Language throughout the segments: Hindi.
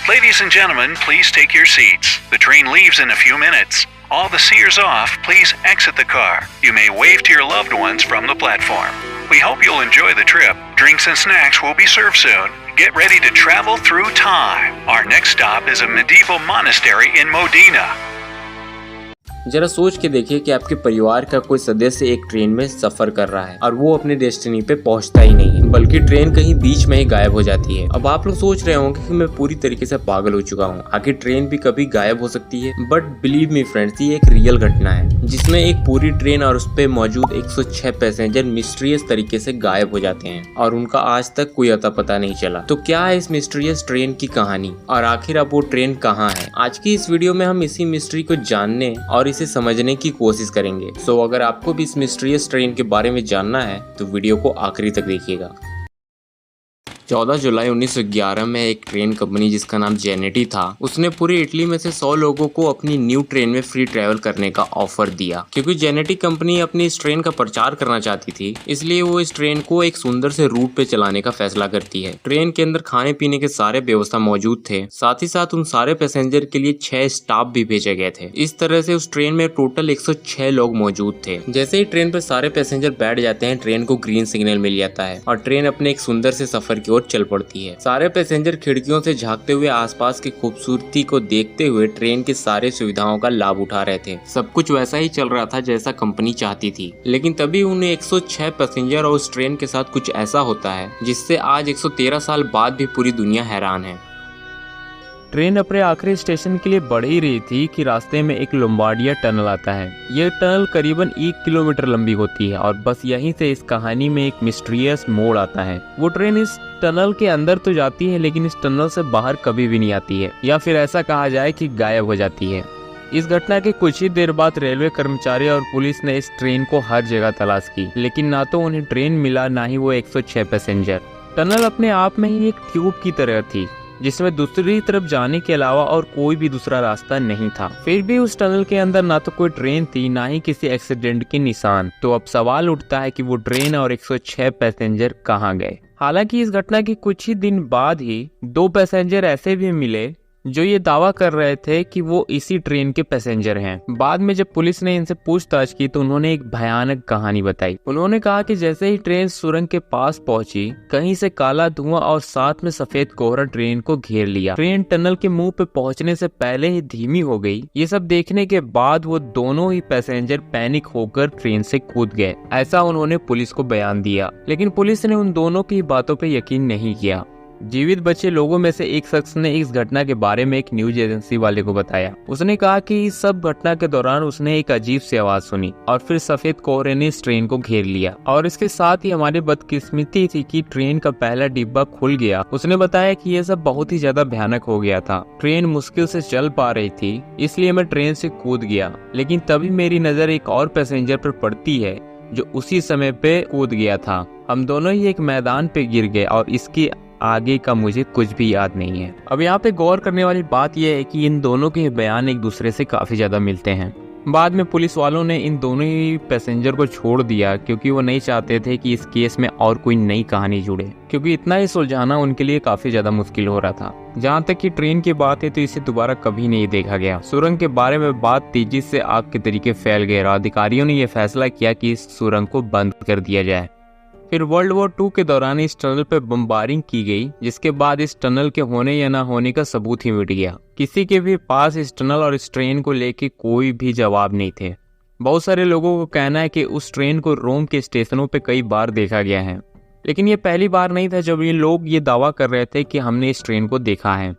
Ladies and gentlemen, please take your seats. The train leaves in a few minutes. All the seers off, please exit the car. You may wave to your loved ones from the platform. We hope you'll enjoy the trip. Drinks and snacks will be served soon. Get ready to travel through time. Our next stop is a medieval monastery in Modena. जरा सोच के देखिए कि आपके परिवार का कोई सदस्य एक ट्रेन में सफर कर रहा है और वो अपने डेस्टिनी पे पहुंचता ही नहीं है, बल्कि ट्रेन कहीं बीच में ही गायब हो जाती है। अब आप लोग सोच रहे होंगे कि मैं पूरी तरीके से पागल हो चुका हूँ, आखिर ट्रेन भी कभी गायब हो सकती है। बट बिलीव मी फ्रेंड्स, ये एक रियल घटना है जिसमें एक पूरी ट्रेन और उस पे मौजूद 106 पैसेंजर मिस्टीरियस तरीके से गायब हो जाते हैं और उनका आज तक कोई अता पता नहीं चला। तो क्या है इस मिस्टीरियस ट्रेन की कहानी और आखिर अब वो ट्रेन कहाँ है? आज की इस वीडियो में हम इसी मिस्ट्री को जानने और इसे समझने की कोशिश करेंगे। सो अगर आपको भी इस मिस्टीरियस ट्रेन के बारे में जानना है तो वीडियो को आखिरी तक देखिएगा। 14 जुलाई 1911 में एक ट्रेन कंपनी जिसका नाम जेनेटी था, उसने पूरे इटली में से 100 लोगों को अपनी न्यू ट्रेन में फ्री ट्रैवल करने का ऑफर दिया। क्योंकि जेनेटी कंपनी अपनी इस ट्रेन का प्रचार करना चाहती थी, इसलिए वो इस ट्रेन को एक सुंदर से रूट पे चलाने का फैसला करती है। ट्रेन के अंदर खाने पीने के सारे व्यवस्था मौजूद थे, साथ ही साथ उन सारे पैसेंजर के लिए 6 स्टाफ भी भेजे गए थे। इस तरह से उस ट्रेन में टोटल 106 लोग मौजूद थे। जैसे ही ट्रेन पर सारे पैसेंजर बैठ जाते हैं, ट्रेन को ग्रीन सिग्नल मिल जाता है और ट्रेन अपने एक सुंदर से सफर की चल पड़ती है। सारे पैसेंजर खिड़कियों से झांकते हुए आसपास की खूबसूरती को देखते हुए ट्रेन की सारी सुविधाओं का लाभ उठा रहे थे। सब कुछ वैसा ही चल रहा था जैसा कंपनी चाहती थी। लेकिन तभी उन्हें 106 पैसेंजर और उस ट्रेन के साथ कुछ ऐसा होता है जिससे आज 113 साल बाद भी पूरी दुनिया हैरान है। ट्रेन अपने आखिरी स्टेशन के लिए बढ़ ही रही थी कि रास्ते में एक लोम्बार्डिया टनल आता है। यह टनल करीबन 1 किलोमीटर लंबी होती है और बस यहीं से इस कहानी में एक मिस्टीरियस मोड़ आता है। वो ट्रेन इस टनल के अंदर तो जाती है लेकिन इस टनल से बाहर कभी भी नहीं आती है, या फिर ऐसा कहा जाए कि गायब हो जाती है। इस घटना के कुछ ही देर बाद रेलवे कर्मचारी और पुलिस ने इस ट्रेन को हर जगह तलाश की, लेकिन ना तो उन्हें ट्रेन मिला, ना ही वो 106 पैसेंजर। टनल अपने आप में ही एक ट्यूब की तरह थी जिसमें दूसरी तरफ जाने के अलावा और कोई भी दूसरा रास्ता नहीं था। फिर भी उस टनल के अंदर ना तो कोई ट्रेन थी, ना ही किसी एक्सीडेंट के निशान। तो अब सवाल उठता है कि वो ट्रेन और 106 पैसेंजर कहाँ गए? हालांकि इस घटना के कुछ ही दिन बाद ही 2 पैसेंजर ऐसे भी मिले जो ये दावा कर रहे थे कि वो इसी ट्रेन के पैसेंजर हैं। बाद में जब पुलिस ने इनसे पूछताछ की तो उन्होंने एक भयानक कहानी बताई। उन्होंने कहा कि जैसे ही ट्रेन सुरंग के पास पहुंची, कहीं से काला धुआं और साथ में सफेद कोहरा ट्रेन को घेर लिया। ट्रेन टनल के मुंह पे पहुंचने से पहले ही धीमी हो गई। ये सब देखने के बाद वो दोनों ही पैसेंजर पैनिक होकर ट्रेन से कूद गए, ऐसा उन्होंने पुलिस को बयान दिया। लेकिन पुलिस ने उन दोनों की बातों पे यकीन नहीं किया। जीवित बचे लोगों में से एक शख्स ने इस घटना के बारे में एक न्यूज एजेंसी वाले को बताया। उसने कहा कि इस सब घटना के दौरान उसने एक अजीब सी आवाज सुनी और फिर सफेद कोहरे ने इस ट्रेन को घेर लिया और इसके साथ ही हमारी बदकिस्मती थी कि ट्रेन का पहला डिब्बा खुल गया। उसने बताया कि यह सब बहुत ही ज्यादा भयानक हो गया था। ट्रेन मुश्किल से चल पा रही थी, इसलिए मैं ट्रेन से कूद गया। लेकिन तभी मेरी नजर एक और पैसेंजर पर पड़ती है जो उसी समय पे कूद गया था। हम दोनों ही एक मैदान पे गिर गए और इसकी आगे का मुझे कुछ भी याद नहीं है। अब यहाँ पे गौर करने वाली बात यह है कि इन दोनों के बयान एक दूसरे से काफी ज्यादा मिलते हैं। बाद में पुलिस वालों ने इन दोनों ही पैसेंजर को छोड़ दिया क्योंकि वो नहीं चाहते थे कि इस केस में और कोई नई कहानी जुड़े, क्योंकि इतना ही सुलझाना उनके लिए काफी ज्यादा मुश्किल हो रहा था। जहाँ तक कि ट्रेन की बात है तो इसे दोबारा कभी नहीं देखा गया। सुरंग के बारे में बात तेजी से आग के तरीके फैल गए और अधिकारियों ने यह फैसला किया कि इस सुरंग को बंद कर दिया जाए। फिर वर्ल्ड वॉर 2 के दौरान इस टनल पर बम्बारिंग की गई, जिसके बाद इस टनल के होने या ना होने का सबूत ही मिट गया। किसी के भी पास इस टनल और इस ट्रेन को लेके कोई भी जवाब नहीं थे। बहुत सारे लोगों को कहना है कि उस ट्रेन को रोम के स्टेशनों पे कई बार देखा गया है, लेकिन ये पहली बार नहीं था जब ये लोग ये दावा कर रहे थे कि हमने इस ट्रेन को देखा है।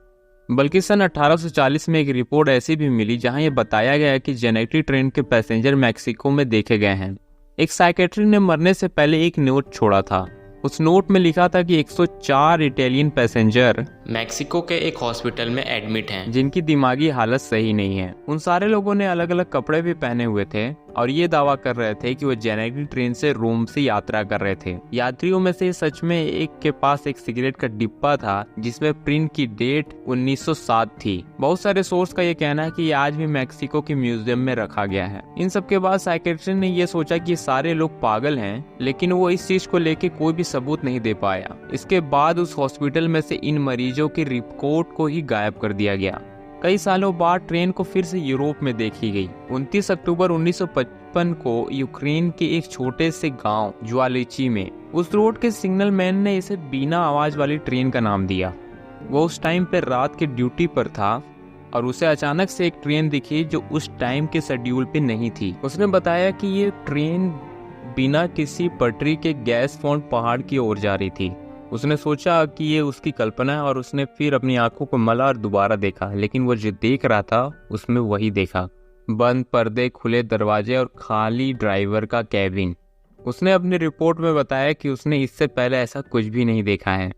बल्कि सन 1840 में एक रिपोर्ट ऐसी भी मिली जहाँ ये बताया गया कि जेनेटी ट्रेन के पैसेंजर मैक्सिको में देखे गए हैं। एक साइकेट्री ने मरने से पहले एक नोट छोड़ा था। उस नोट में लिखा था कि 104 इटालियन पैसेंजर मैक्सिको के एक हॉस्पिटल में एडमिट हैं, जिनकी दिमागी हालत सही नहीं है। उन सारे लोगों ने अलग अलग कपड़े भी पहने हुए थे और ये दावा कर रहे थे कि वो जेनेटी ट्रेन से रोम से यात्रा कर रहे थे। यात्रियों में से सच में एक के पास एक सिगरेट का डिब्बा था जिसमें प्रिंट की डेट 1907 थी। बहुत सारे सोर्स का ये कहना है कि ये आज भी मैक्सिको के म्यूजियम में रखा गया है। इन सब के बाद साइकियाट्रिस्ट ने ये सोचा कि सारे लोग पागल हैं, लेकिन वो इस चीज को लेके कोई भी सबूत नहीं दे पाया। इसके बाद उस हॉस्पिटल में से इन मरीजों की रिपोर्ट को ही गायब कर दिया गया। कई सालों बाद ट्रेन को फिर से यूरोप में देखी गई। 29 अक्टूबर 1955 को यूक्रेन के एक छोटे से गांव ज्वालिची में उस रोड के सिग्नल मैन ने इसे बिना आवाज वाली ट्रेन का नाम दिया। वो उस टाइम पे रात के ड्यूटी पर था और उसे अचानक से एक ट्रेन दिखी जो उस टाइम के शेड्यूल पे नहीं थी। उसने बताया कि ये ट्रेन बिना किसी पटरी के गैस फाउंड पहाड़ की ओर जा रही थी। उसने सोचा कि ये उसकी कल्पना है और उसने फिर अपनी आंखों को मला और दोबारा देखा, लेकिन वो जो देख रहा था उसमें वही देखा, बंद पर्दे, खुले दरवाजे और खाली ड्राइवर का कैबिन। उसने अपनी रिपोर्ट में बताया कि उसने इससे पहले ऐसा कुछ भी नहीं देखा है,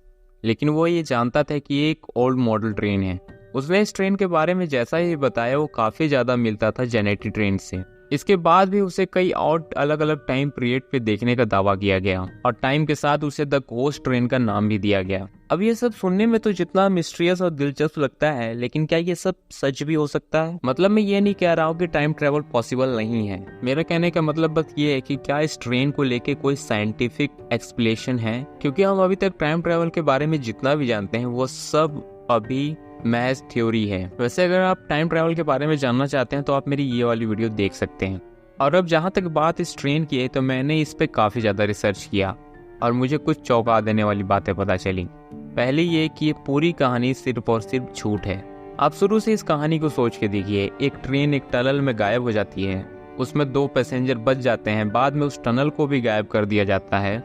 लेकिन वो ये जानता था कि ये एक ओल्ड मॉडल ट्रेन है। उसने इस ट्रेन के बारे में जैसा ही बताया वो काफी ज्यादा मिलता था जेनेटी ट्रेन से। इसके बाद भी उसे कई और अलग अलग टाइम पीरियड पे देखने का दावा किया गया और टाइम के साथ उसे द घोस्ट ट्रेन का नाम भी दिया गया। अब ये सब सुनने में तो जितना मिस्टीरियस और दिलचस्प लगता है, लेकिन क्या ये सब सच भी हो सकता है? मतलब मैं ये नहीं कह रहा हूँ कि टाइम ट्रेवल पॉसिबल नहीं है। मेरा कहने का मतलब बस ये है कि क्या इस ट्रेन को लेके कोई साइंटिफिक एक्सप्लेनेशन है, क्योंकि हम अभी तक टाइम ट्रेवल के बारे में जितना भी जानते हैं वो सब अभी मैथ थ्योरी है। वैसे अगर आप टाइम ट्रैवल के बारे में जानना चाहते हैं तो आप मेरी ये वाली वीडियो देख सकते हैं। और अब जहाँ तक बात इस ट्रेन की है तो मैंने इस पे काफ़ी ज़्यादा रिसर्च किया और मुझे कुछ चौंका देने वाली बातें पता चली। पहली ये कि ये पूरी कहानी सिर्फ और सिर्फ झूठ है। आप शुरू से इस कहानी को सोच के देखिए। एक ट्रेन एक टनल में गायब हो जाती है, उसमें 2 पैसेंजर बच जाते हैं, बाद में उस टनल को भी गायब कर दिया जाता है,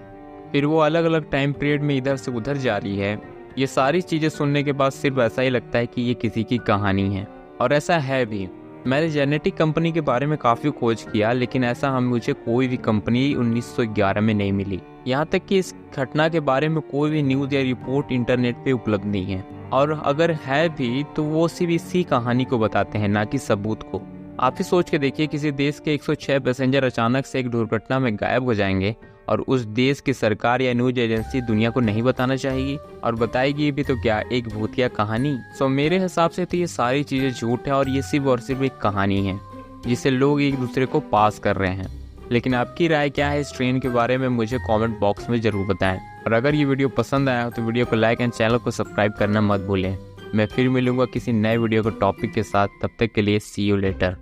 फिर वो अलग अलग टाइम पीरियड में इधर से उधर जा रही है। ये सारी चीज़ें सुनने के बाद सिर्फ ऐसा ही लगता है कि ये किसी की कहानी है, और ऐसा है भी। मैंने जेनेटिक कंपनी के बारे में काफ़ी खोज किया, लेकिन ऐसा मुझे कोई भी कंपनी 1911 में नहीं मिली। यहाँ तक कि इस घटना के बारे में कोई भी न्यूज़ या रिपोर्ट इंटरनेट पे उपलब्ध नहीं है, और अगर है भी तो वो सिर्फ इसी कहानी को बताते हैं, ना कि सबूत को। आप ही सोच के देखिए, किसी देश के 106 पैसेंजर अचानक से एक दुर्घटना में गायब हो जाएंगे और उस देश की सरकार या न्यूज एजेंसी दुनिया को नहीं बताना चाहेगी, और बताएगी भी तो क्या, एक भूतिया कहानी। सो मेरे हिसाब से तो ये सारी चीज़ें झूठ है और ये सिर्फ और सिर्फ एक कहानी है जिसे लोग एक दूसरे को पास कर रहे हैं। लेकिन आपकी राय क्या है इस ट्रेन के बारे में, मुझे कमेंट बॉक्स में ज़रूर बताएं। और अगर ये वीडियो पसंद आया हो तो वीडियो को लाइक एंड चैनल को सब्सक्राइब करना मत भूलें। मैं फिर मिलूंगा किसी नए वीडियो के टॉपिक के साथ, तब तक के लिए सी यू लेटर।